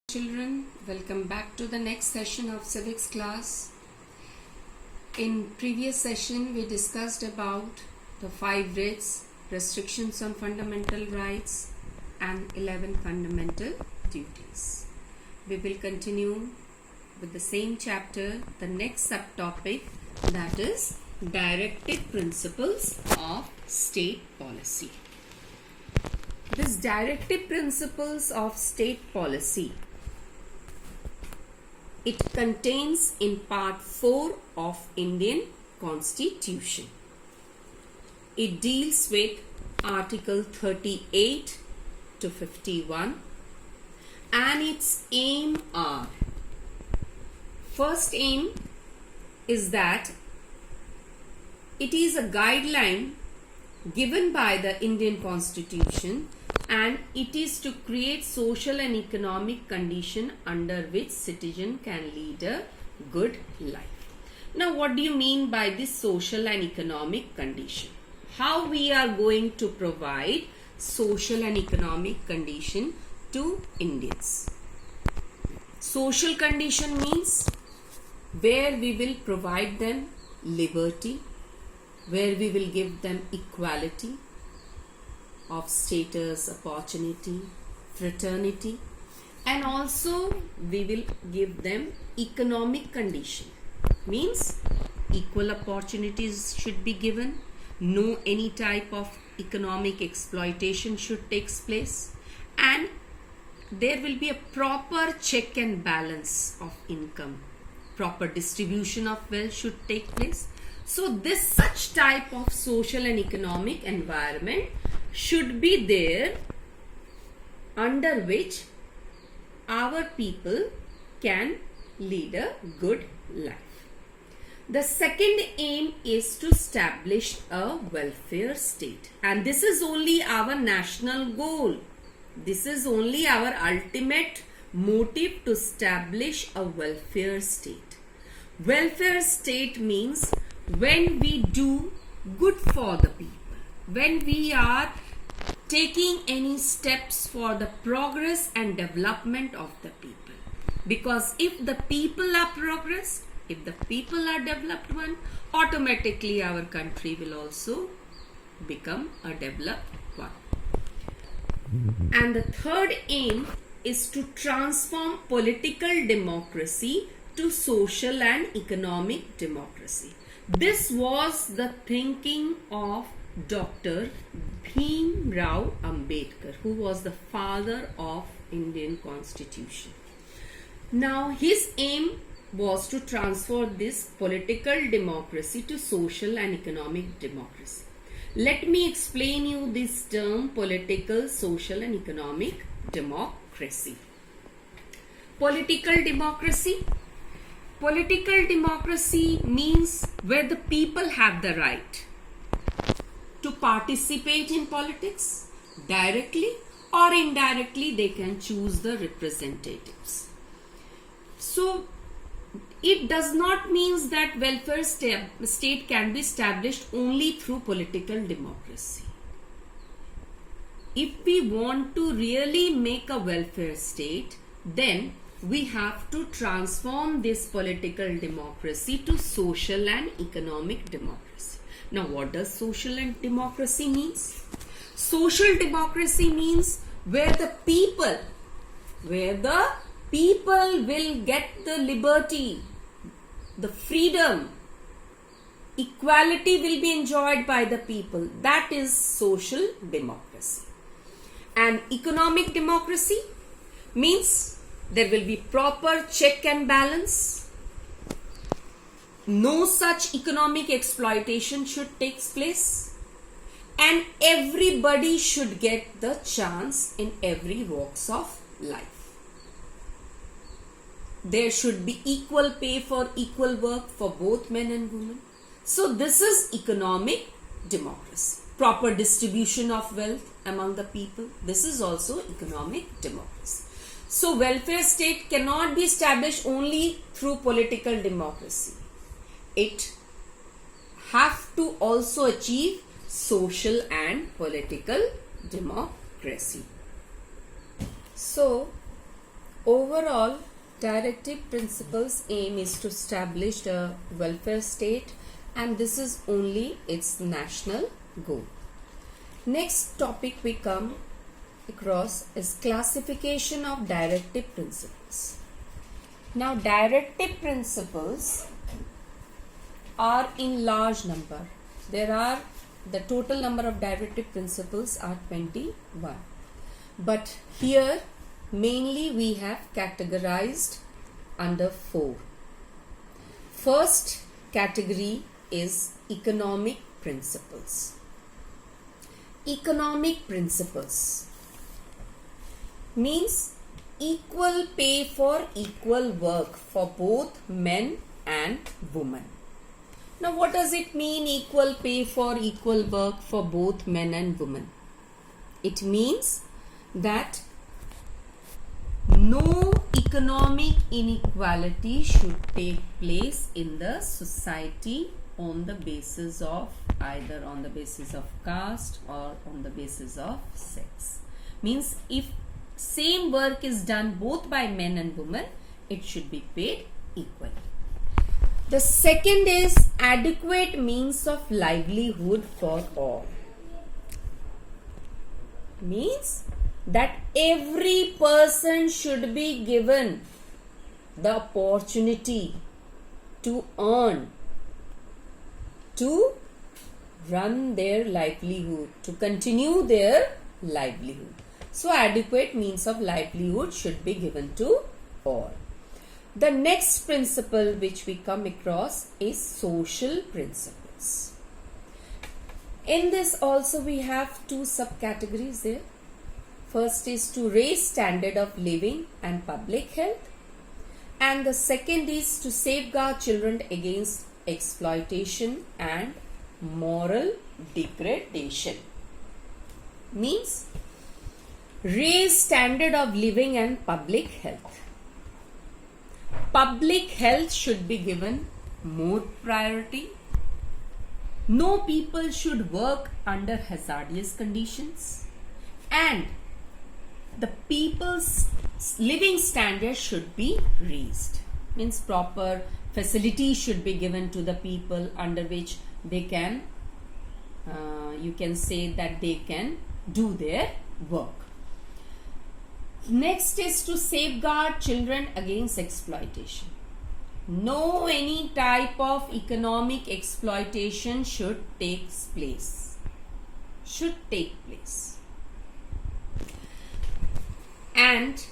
Children, welcome back to the next session of civics class. In previous session we discussed about the 5 writs, restrictions on fundamental rights and 11 fundamental duties. We will continue with the same chapter, the next subtopic, that is directive principles of state policy. This directive principles of state policy, it contains in part 4 of Indian Constitution. It deals with Article 38 to 51 and its aim are, first aim is that it is a guideline given by the Indian Constitution and it is to create social and economic condition under which citizen can lead a good life. Now what do you mean by this social and economic condition? How we are going to provide social and economic condition to Indians? Social condition means where we will provide them liberty, where we will give them equality of status, opportunity, fraternity, and also we will give them economic condition. Means equal opportunities should be given, no any type of economic exploitation should take place, and there will be a proper check and balance of income, proper distribution of wealth should take place. So this such type of social and economic environment should be there under which our people can lead a good life. The second aim is to establish a welfare state, and this is only our national goal. This is only our ultimate motive, to establish a welfare state. Welfare state means when we do good for the people, when we are taking any steps for the progress and development of the people. Because if the people are progress, if the people are developed one, automatically our country will also become a developed one. And the third aim is to transform political democracy to social and economic democracy. This was the thinking of Dr. Bhim Rao Ambedkar, who was the father of Indian Constitution. Now his aim was to transfer this political democracy to social and economic democracy. Let me explain you this term, political, social and economic democracy. Political democracy. Political democracy means where the people have the right to participate in politics directly or indirectly. They can choose the representatives. So it does not mean that welfare state can be established only through political democracy. If we want to really make a welfare state, then we have to transform this political democracy to social and economic democracy. Now what does social and democracy means? Social democracy means where the people will get the liberty, the freedom, equality will be enjoyed by the people. That is social democracy. And economic democracy means there will be proper check and balance. No such economic exploitation should take place. And everybody should get the chance in every walks of life. There should be equal pay for equal work for both men and women. So this is economic democracy. Proper distribution of wealth among the people. This is also economic democracy. So welfare state cannot be established only through political democracy. It have to also achieve social and political democracy. So Overall, directive principles aim is to establish a welfare state, and this is only its national goal. Next topic we come across is classification of directive principles. Now, directive principles are in large number. The total number of directive principles are 21. But here mainly we have categorized under 4. First category is economic principles. Economic principles means equal pay for equal work for both men and women. Now, what does it mean, equal pay for equal work for both men and women? It means that no economic inequality should take place in the society on the basis of either on the basis of caste or on the basis of sex. Means if same work is done both by men and women, it should be paid equally. The second is adequate means of livelihood for all. Means that every person should be given the opportunity to earn, to run their livelihood, to continue their livelihood. So adequate means of livelihood should be given to all. The next principle which we come across is social principles. In this also we have two subcategories there. First is to raise standard of living and public health, and the second is to safeguard children against exploitation and moral degradation. Means raise standard of living and public health. Public health should be given more priority. No people should work under hazardous conditions, and the people's living standards should be raised. Means proper facilities should be given to the people under which they can, you can say that they can do their work. Next is to safeguard children against exploitation. No any type of economic exploitation should take place. And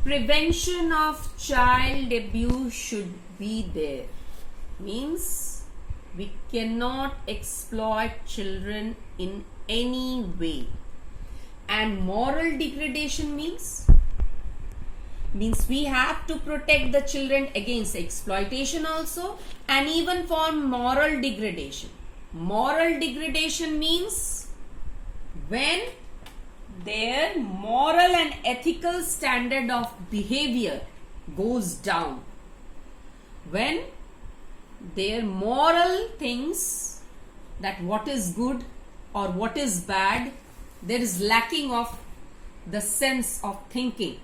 prevention of child abuse should be there. Means we cannot exploit children in any way. And moral degradation means we have to protect the children against exploitation also, and even for moral degradation. Moral degradation means when their moral and ethical standard of behavior goes down, when their moral things, that what is good or what is bad, there is lacking of the sense of thinking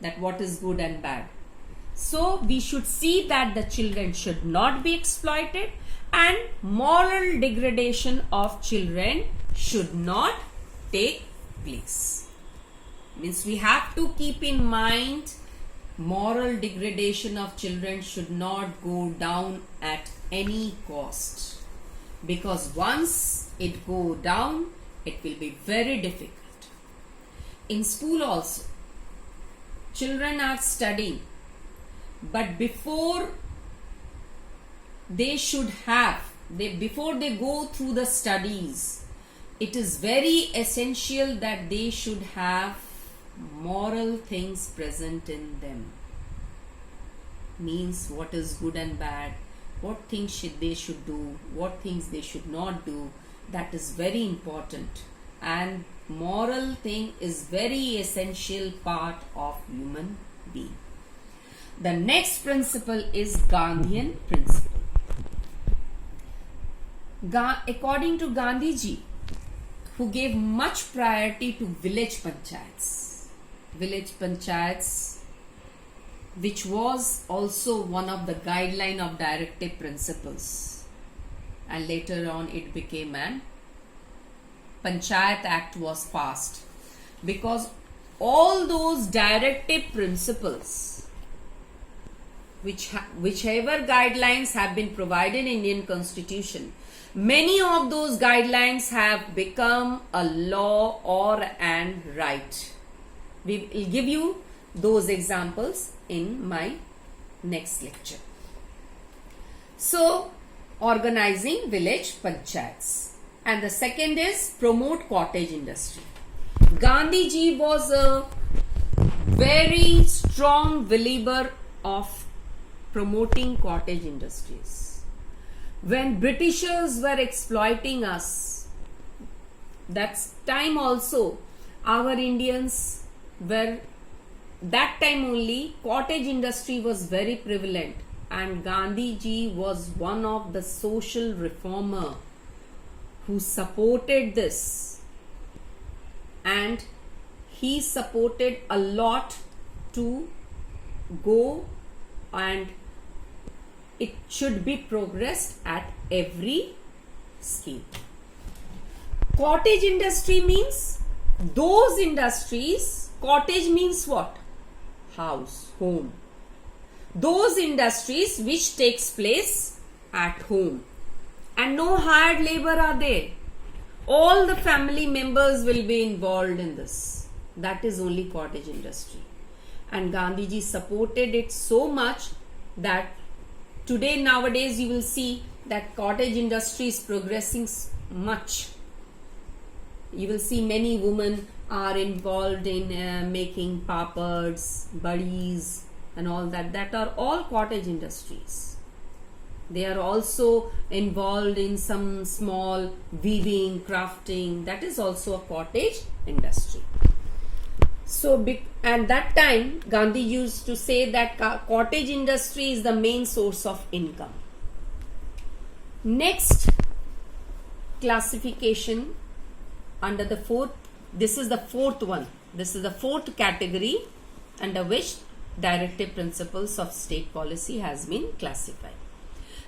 that what is good and bad. So we should see that the children should not be exploited, and moral degradation of children should not take place. Means we have to keep in mind moral degradation of children should not go down at any cost, because once it go down, it will be very difficult. In school also, children are studying, but before they go through the studies, it is very essential that they should have moral things present in them. Means what is good and bad, what things they should do, what things they should not do. That is very important, and moral thing is very essential part of human being. The next principle is Gandhian principle. According to Gandhiji, who gave much priority to village panchayats, village panchayats, which was also one of the guideline of directive principles, and later on it became an Panchayat Act was passed, because all those directive principles, whichever guidelines have been provided in Indian Constitution, many of those guidelines have become a law or an right. We will give you those examples in my next lecture. So, organizing village panchayats. And the second is promote cottage industry. Gandhi ji was a very strong believer of promoting cottage industries. When Britishers were exploiting us, that's time also our Indians were, that time only cottage industry was very prevalent, and Gandhi ji was one of the social reformer who supported this, and he supported a lot to go, and it should be progressed at every scale. Cottage industry means those industries. Cottage means what? House, home. Those industries which takes place at home, and no hired labor are there. All the family members will be involved in this. That is only cottage industry. And Gandhiji supported it so much that today, nowadays, you will see that cottage industry is progressing much. You will see many women are involved in making papads, buddies, and all that. That are all cottage industries. They are also involved in some small weaving, crafting. That is also a cottage industry. So, at that time, Gandhi used to say that cottage industry is the main source of income. Next classification under the fourth, this is the fourth one. This is the fourth category under which directive principles of state policy has been classified.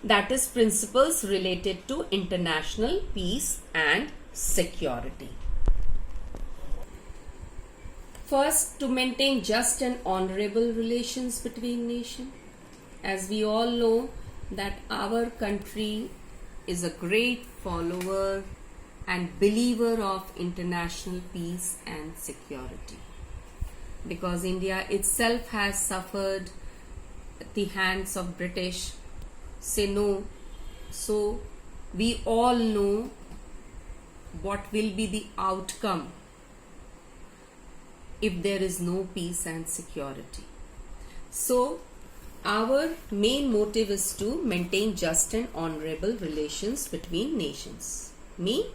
That is principles related to international peace and security. First, to maintain just and honorable relations between nations. As we all know that our country is a great follower and believer of international peace and security, because India itself has suffered at the hands of British. Say no. So we all know what will be the outcome if there is no peace and security. So our main motive is to maintain just and honorable relations between nations. We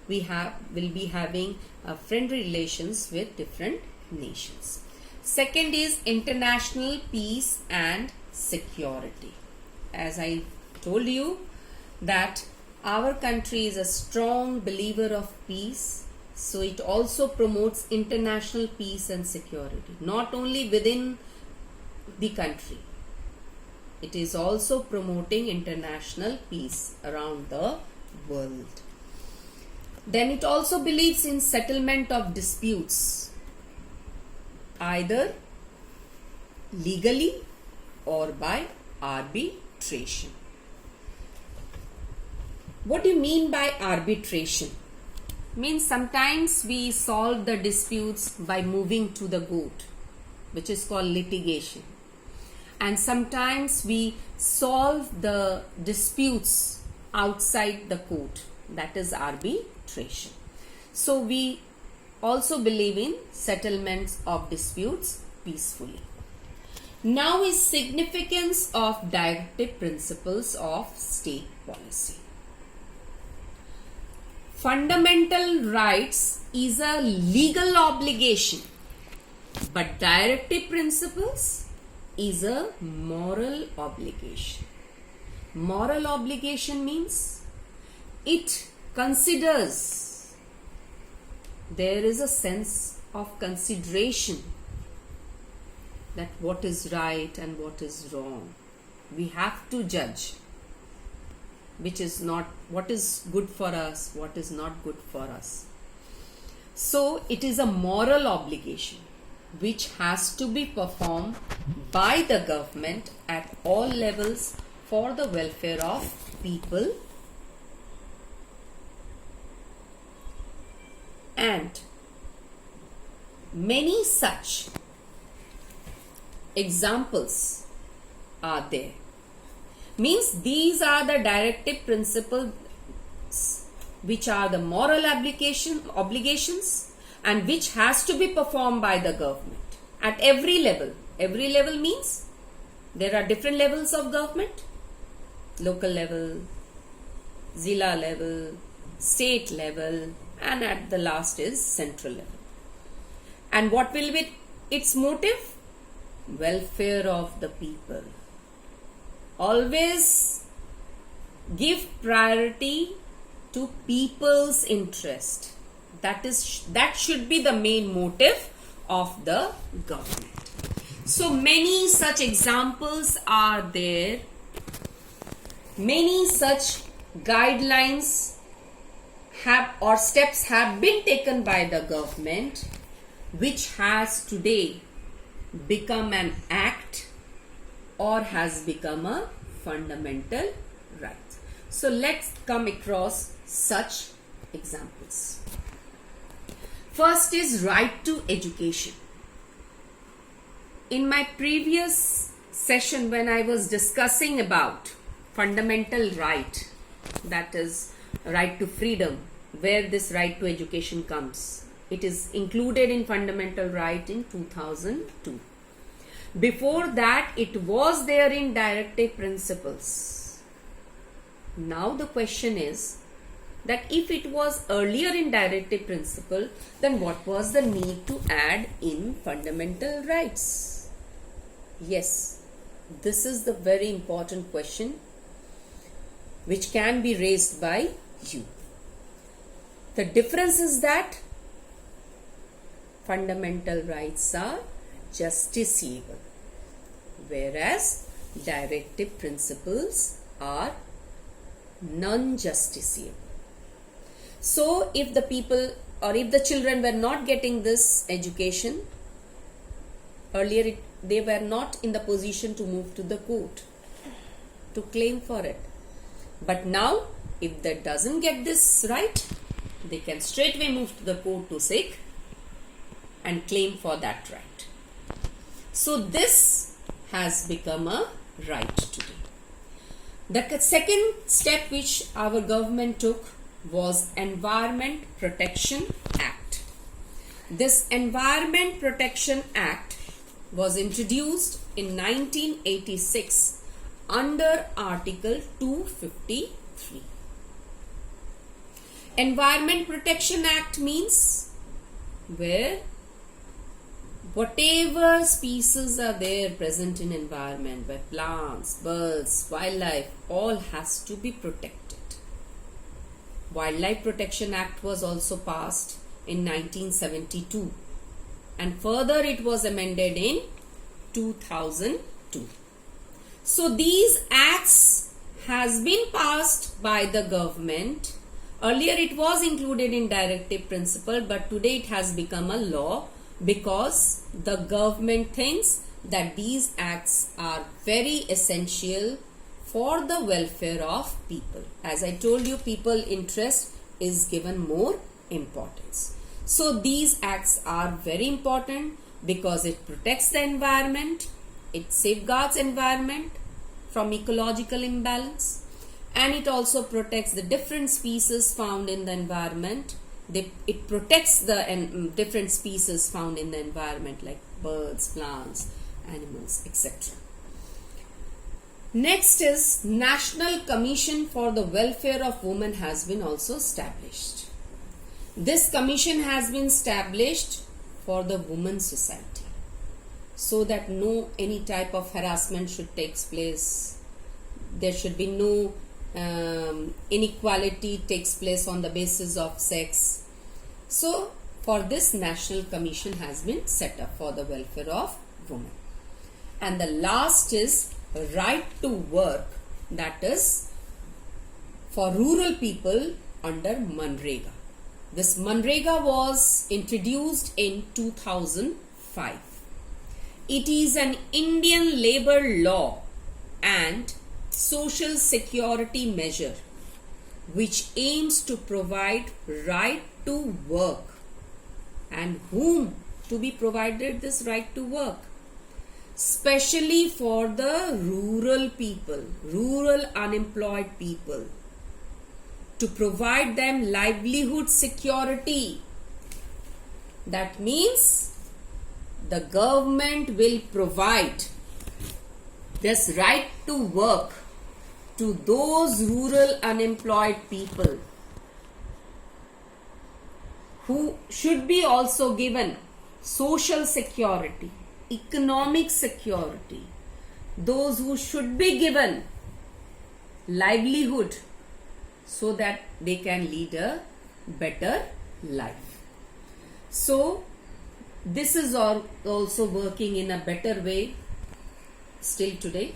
will be having friendly relations with different nations. Second is international peace and security. As I told you that our country is a strong believer of peace, so it also promotes international peace and security, not only within the country. It is also promoting international peace around the world. Then it also believes in settlement of disputes, either legally or by arbitration. What do you mean by arbitration? Means sometimes we solve the disputes by moving to the court, which is called litigation. And sometimes we solve the disputes outside the court, that is arbitration. So we also believe in settlements of disputes peacefully. Now is significance of directive principles of state policy. Fundamental rights is a legal obligation, but directive principles is a moral obligation. Moral obligation means it considers, there is a sense of consideration that what is right and what is wrong. We have to judge which is not, what is good for us, what is not good for us. So it is a moral obligation which has to be performed by the government at all levels for the welfare of people, and many such examples are there. Means these are the directive principles which are the moral obligations and which has to be performed by the government at every level. Every level means there are different levels of government: local level, zilla level, state level, and at the last is central level. And what will be its motive? Welfare of the people. Always give priority to people's interest. That should be the main motive of the government. So many such examples are there. Many such guidelines or steps have been taken by the government, which has today become an act or has become a fundamental right. So let's come across such examples. First is right to education. In my previous session, when I was discussing about fundamental right, that is right to freedom, where this right to education comes, it is included in fundamental right in 2002. Before that, it was there in directive principles. Now the question is that if it was earlier in directive principle, then what was the need to add in fundamental rights? Yes, this is the very important question which can be raised by you. The difference is that fundamental rights are justiciable, whereas directive principles are non-justiciable. So if the people or if the children were not getting this education, earlier they were not in the position to move to the court to claim for it. But now, if they doesn't get this right, they can straightway move to the court to seek and claim for that right. So this has become a right today. The second step which our government took was Environment Protection Act. This Environment Protection Act was introduced in 1986 under Article 253. Environment Protection Act means where whatever species are there present in environment, where plants, birds, wildlife, all has to be protected. Wildlife Protection Act was also passed in 1972 and further it was amended in 2002. So these acts has been passed by the government. Earlier it was included in directive principle, but today it has become a law because the government thinks that these acts are very essential for the welfare of people. As I told you, people interest is given more importance. So these acts are very important because it protects the environment, it safeguards environment from ecological imbalance, and it also protects the different species found in the environment. It protects the different species found in the environment like birds, plants, animals, etc. Next is National Commission for the Welfare of Women has been also established. This commission has been established for the women's society so that no any type of harassment should take place. There should be no inequality takes place on the basis of sex. So for this National Commission has been set up for the welfare of women. And the last is right to work, that is for rural people under Manrega. This Manrega was introduced in 2005. It is an Indian labor law and social security measure which aims to provide right to work. And whom to be provided this right to work? Especially for the rural people, rural unemployed people, to provide them livelihood security. That means the government will provide this right to work to those rural unemployed people who should be also given social security, economic security, those who should be given livelihood so that they can lead a better life. So this is also working in a better way still today.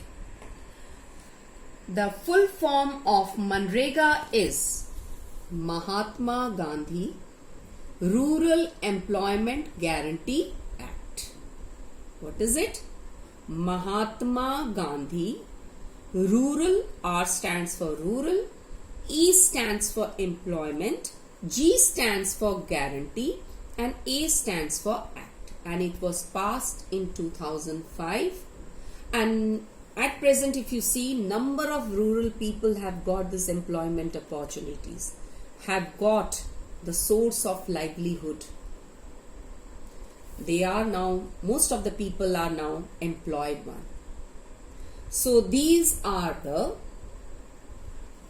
The full form of Manrega is Mahatma Gandhi Rural Employment Guarantee Act. What is it? Mahatma Gandhi Rural, R stands for rural, E stands for employment, G stands for guarantee, and A stands for act. And it was passed in 2005. And at present, if you see, number of rural people have got this employment opportunities, have got the source of livelihood. They are now, most of the people are now employed one. So these are the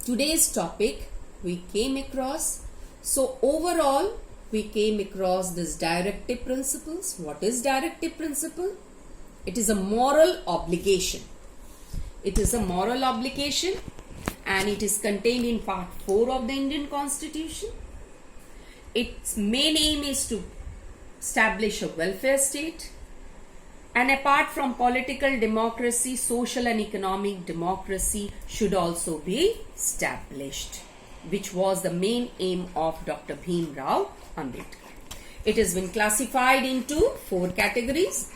today's topic we came across. So overall, we came across this directive principles. What is directive principle? It is a moral obligation. It is a moral obligation and it is contained in part 4 of the Indian Constitution. Its main aim is to establish a welfare state, and apart from political democracy, social and economic democracy should also be established, which was the main aim of Dr. Bhim Rao Ambedkar. It has been classified into 4 categories: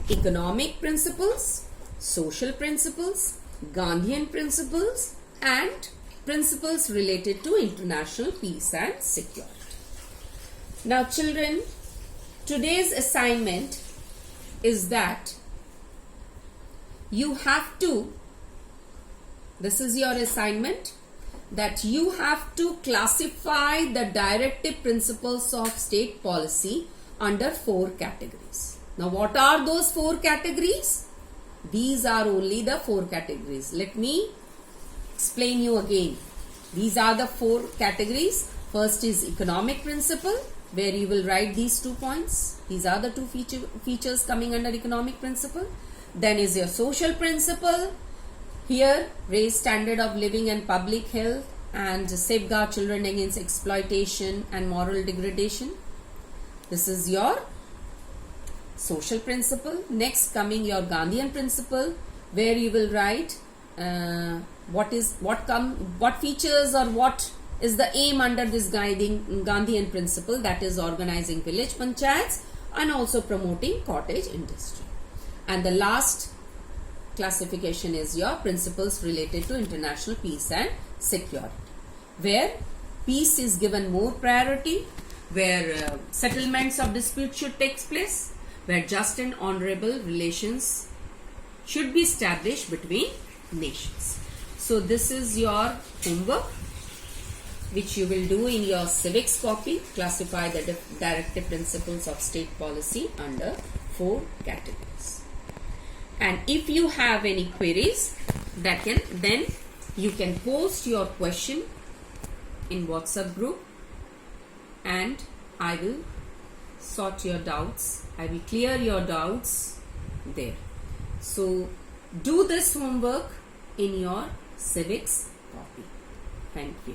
economic principles, social principles, Gandhian principles, and principles related to international peace and security. Now children, today's assignment is that you have to, this is your assignment, that you have to classify the directive principles of state policy under 4 categories. Now what are those 4 categories? These are only the 4 categories. Let me explain you again. These are the 4 categories. First is economic principle, where you will write these 2 points. These are the 2 features coming under economic principle. Then is your social principle. Here, raise standard of living and public health and safeguard children against exploitation and moral degradation. This is your social principle. Next coming your Gandhian principle, where you will write what features or what is the aim under this Gandhian principle, that is organizing village panchayats and also promoting cottage industry. And the last classification is your principles related to international peace and security, where peace is given more priority, where settlements of disputes should take place, where just and honorable relations should be established between nations. So this is your homework, which you will do in your civics copy. Classify the directive principles of state policy under 4 categories. And if you have any queries, then you can post your question in WhatsApp group and I will sort your doubts. I will clear your doubts there. So do this homework in your civics copy. Thank you.